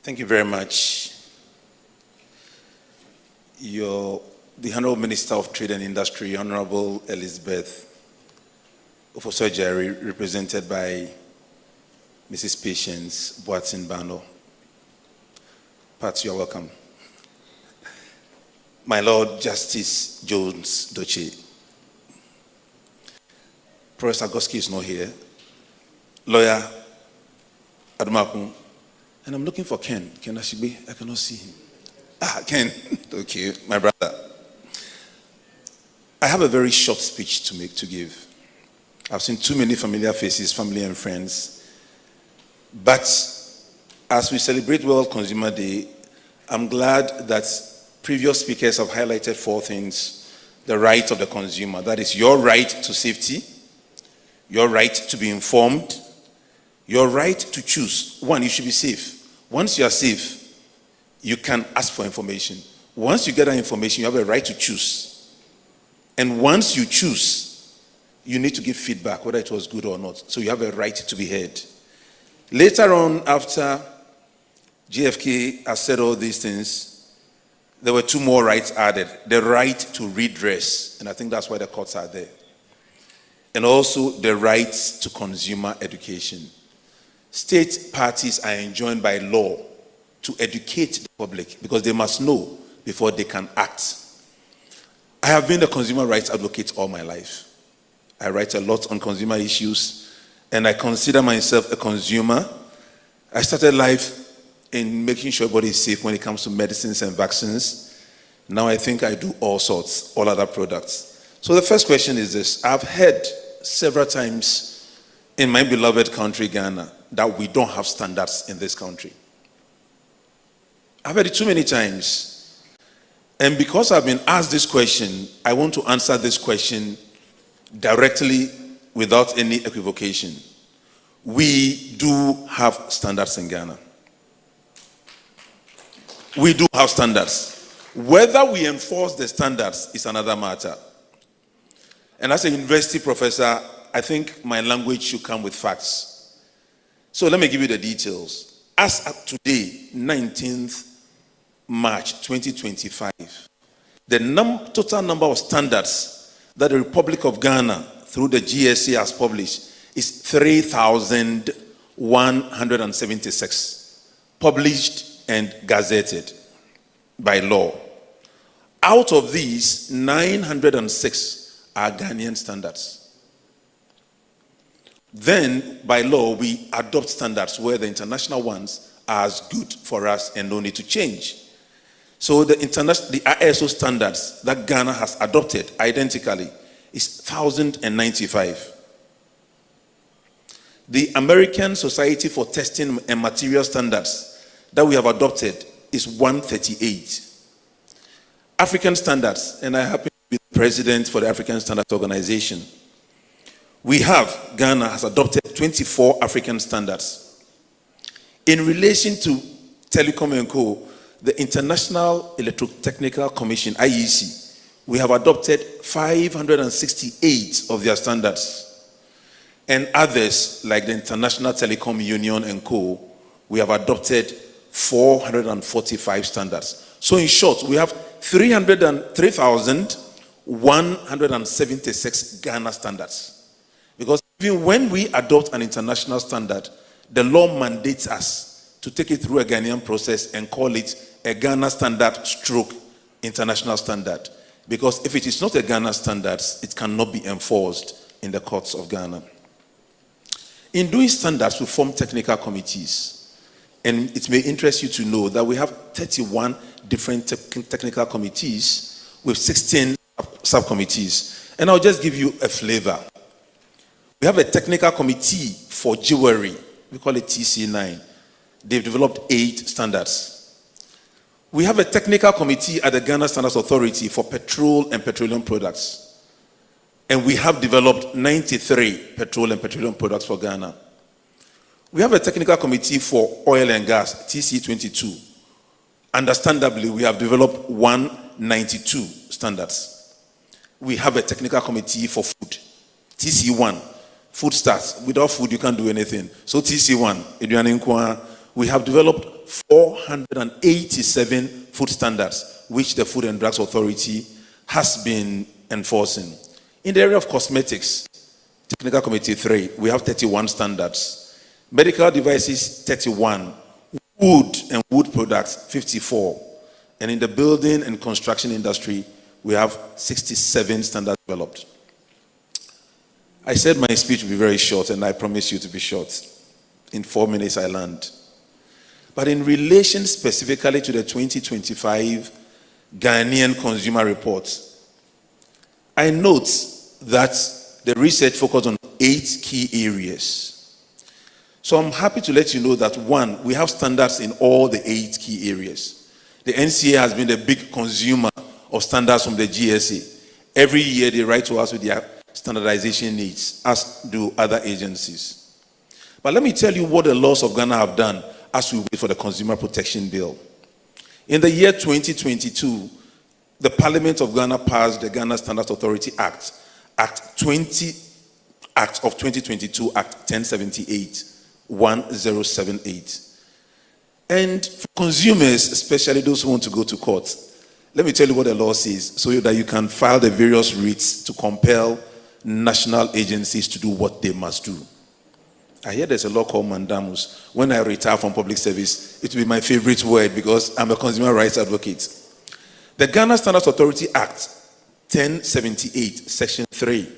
Thank you very much. The Honorable Minister of Trade and Industry, Honorable Elizabeth Ofosojari, represented by Mrs. Patience Boatsin-Bano. Pat, you are welcome. My Lord Justice Jones Doche. Professor Goski is not here. Lawyer Adumakun. And I'm looking for Ken. Ken Ashibe, I cannot see him. Ken. Okay, my brother. I have a very short speech to give. I've seen too many familiar faces, family and friends. But as we celebrate World Consumer Day, I'm glad that previous speakers have highlighted four things. The right of the consumer, that is your right to safety, your right to be informed, your right to choose. One, you should be safe. Once you are safe, you can ask for information. Once you get that information, you have a right to choose. And once you choose, you need to give feedback, whether it was good or not. So you have a right to be heard. Later on, after JFK has said all these things, there were two more rights added. The right to redress, and I think that's why the courts are there. And also the right to consumer education. State parties are enjoined by law to educate the public because they must know before they can act. I have been a consumer rights advocate all my life. I write a lot on consumer issues, and I consider myself a consumer. I started life in making sure everybody is safe when it comes to medicines and vaccines. Now I think I do all sorts, all other products. So the first question is this. I've heard several times in my beloved country, Ghana, that we don't have standards in this country. I've heard it too many times. And because I've been asked this question, I want to answer this question directly without any equivocation. We do have standards in Ghana. We do have standards. Whether we enforce the standards is another matter. And as a university professor, I think my language should come with facts. So let me give you the details. As of today, 19th March 2025, the total number of standards that the Republic of Ghana through the GSA has published is 3,176 published and gazetted by law. Out of these, 906 are Ghanaian standards. Then, by law, we adopt standards where the international ones are as good for us and no need to change. So the ISO standards that Ghana has adopted identically is 1,095. The American Society for Testing and Material Standards that we have adopted is 138. African standards, and I happen to be the president for the African Standards Organization. Ghana has adopted 24 African standards. In relation to Telecom and Co., the International Electrotechnical Commission, IEC, we have adopted 568 of their standards. And others, like the International Telecom Union and Co., we have adopted 445 standards. So in short, we have 3,176 Ghana standards. Because even when we adopt an international standard, the law mandates us to take it through a Ghanaian process and call it a Ghana standard stroke international standard. Because if it is not a Ghana standard, it cannot be enforced in the courts of Ghana. In doing standards, we form technical committees. And it may interest you to know that we have 31 different technical committees with 16 subcommittees. And I'll just give you a flavor. We have a technical committee for jewelry. We call it TC9. They've developed 8 standards. We have a technical committee at the Ghana Standards Authority for petrol and petroleum products. And we have developed 93 petrol and petroleum products for Ghana. We have a technical committee for oil and gas, TC22. Understandably, we have developed 192 standards. We have a technical committee for food, TC1. Food starts. Without food, you can't do anything. So TC1, we have developed 487 food standards, which the Food and Drugs Authority has been enforcing. In the area of cosmetics, Technical Committee 3, we have 31 standards. Medical devices, 31. Wood and wood products, 54. And in the building and construction industry, we have 67 standards developed. I said my speech will be very short, and I promise you to be short. In 4 minutes, I land. But in relation specifically to the 2025 Ghanaian Consumer Report, I note that the research focused on 8 key areas. So I'm happy to let you know that, 1, we have standards in all the 8 key areas. The NCA has been a big consumer of standards from the GSA. Every year they write to us with their standardization needs, as do other agencies. But let me tell you what the laws of Ghana have done as we wait for the Consumer Protection Bill. In the year 2022, the Parliament of Ghana passed the Ghana Standards Authority Act, Act of 2022, Act 1078, 1078. And for consumers, especially those who want to go to court, let me tell you what the law says, so that you can file the various writs to compel national agencies to do what they must do. I hear there's a law called mandamus. When I retire from public service, it will be my favorite word because I'm a consumer rights advocate. The Ghana Standards Authority Act 1078, Section 3,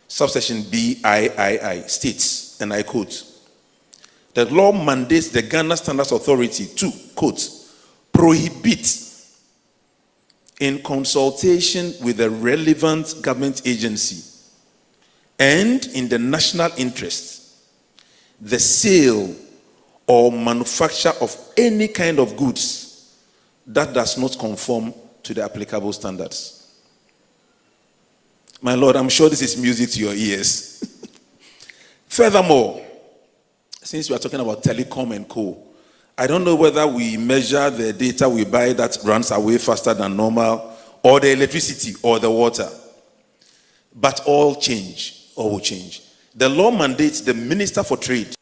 subsection BIII states, and I quote, the law mandates the Ghana Standards Authority to, quote, prohibit in consultation with the relevant government agency and in the national interest, the sale or manufacture of any kind of goods that does not conform to the applicable standards. My Lord, I'm sure this is music to your ears. Furthermore, since we are talking about telecom and co, I don't know whether we measure the data we buy that runs away faster than normal, or the electricity, or the water. But all will change. The law mandates the Minister for Trade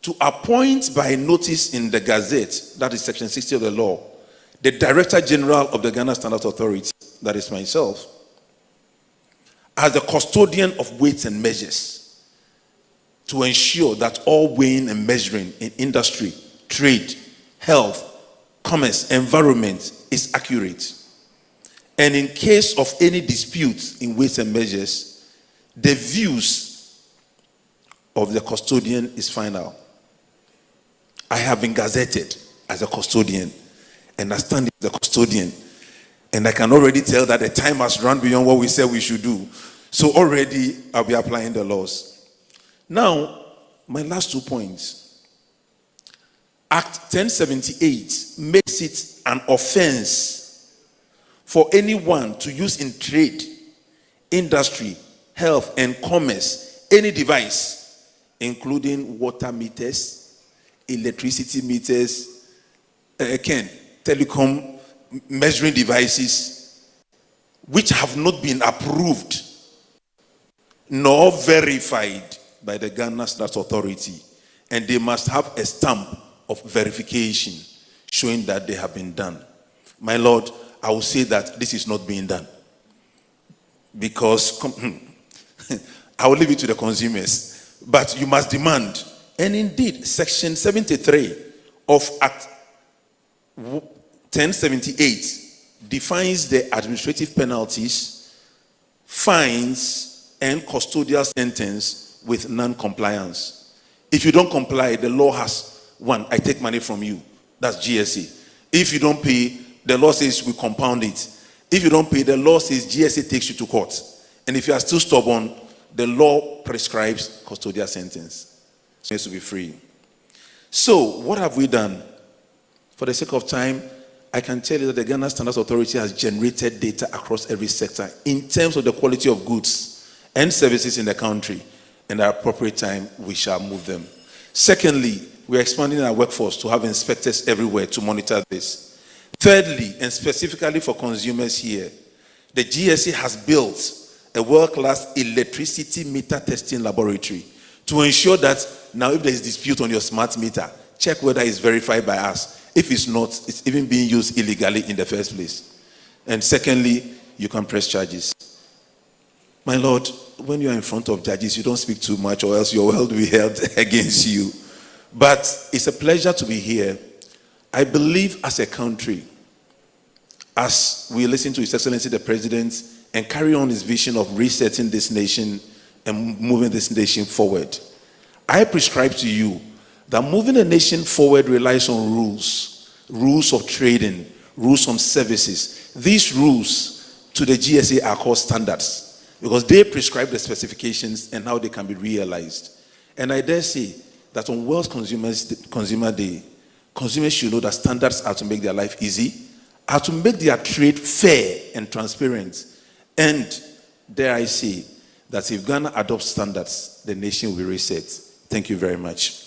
to appoint by notice in the Gazette, that is Section 60 of the law, the Director General of the Ghana Standards Authority, that is myself, as the custodian of weights and measures, to ensure that all weighing and measuring in industry, trade, health, commerce, environment is accurate. And in case of any dispute in weights and measures, the views of the custodian is final. I have been gazetted as a custodian, and I stand as a custodian, and I can already tell that the time has run beyond what we said we should do. So already I'll be applying the laws. Now, my last 2 points. Act 1078 makes it an offense for anyone to use in trade, industry, health, and commerce any device, including water meters, electricity meters, telecom measuring devices, which have not been approved nor verified by the Ghana Standards Authority, and they must have a stamp of verification showing that they have been done. My Lord, I will say that this is not being done because I will leave it to the consumers, but you must demand. And indeed, Section 73 of Act 1078 defines the administrative penalties, fines, and custodial sentence with non-compliance. If you don't comply, the law has, 1, I take money from you. That's GSA. If you don't pay, the law says we compound it. If you don't pay, the law says GSA takes you to court. And if you are still stubborn, the law prescribes custodial sentence. So it has to be free. So what have we done? For the sake of time, I can tell you that the Ghana Standards Authority has generated data across every sector in terms of the quality of goods and services in the country. And at appropriate time, we shall move them. Secondly, we are expanding our workforce to have inspectors everywhere to monitor this. Thirdly, and specifically for consumers here, the GSA has built a world-class electricity meter testing laboratory to ensure that now if there is dispute on your smart meter, check whether it's verified by us. If it's not, it's even being used illegally in the first place. And secondly, you can press charges. My Lord, when you are in front of judges, you don't speak too much or else your word will be held against you. But it's a pleasure to be here. I believe as a country, as we listen to His Excellency the President and carry on his vision of resetting this nation and moving this nation forward, I prescribe to you that moving a nation forward relies on rules of trading, rules on services. These rules to the GSA are called standards because they prescribe the specifications and how they can be realized. And I dare say that on World Consumer Day, consumers should know that standards are to make their life easy, are to make their trade fair and transparent. And dare I say that if Ghana adopts standards, the nation will be reset. Thank you very much.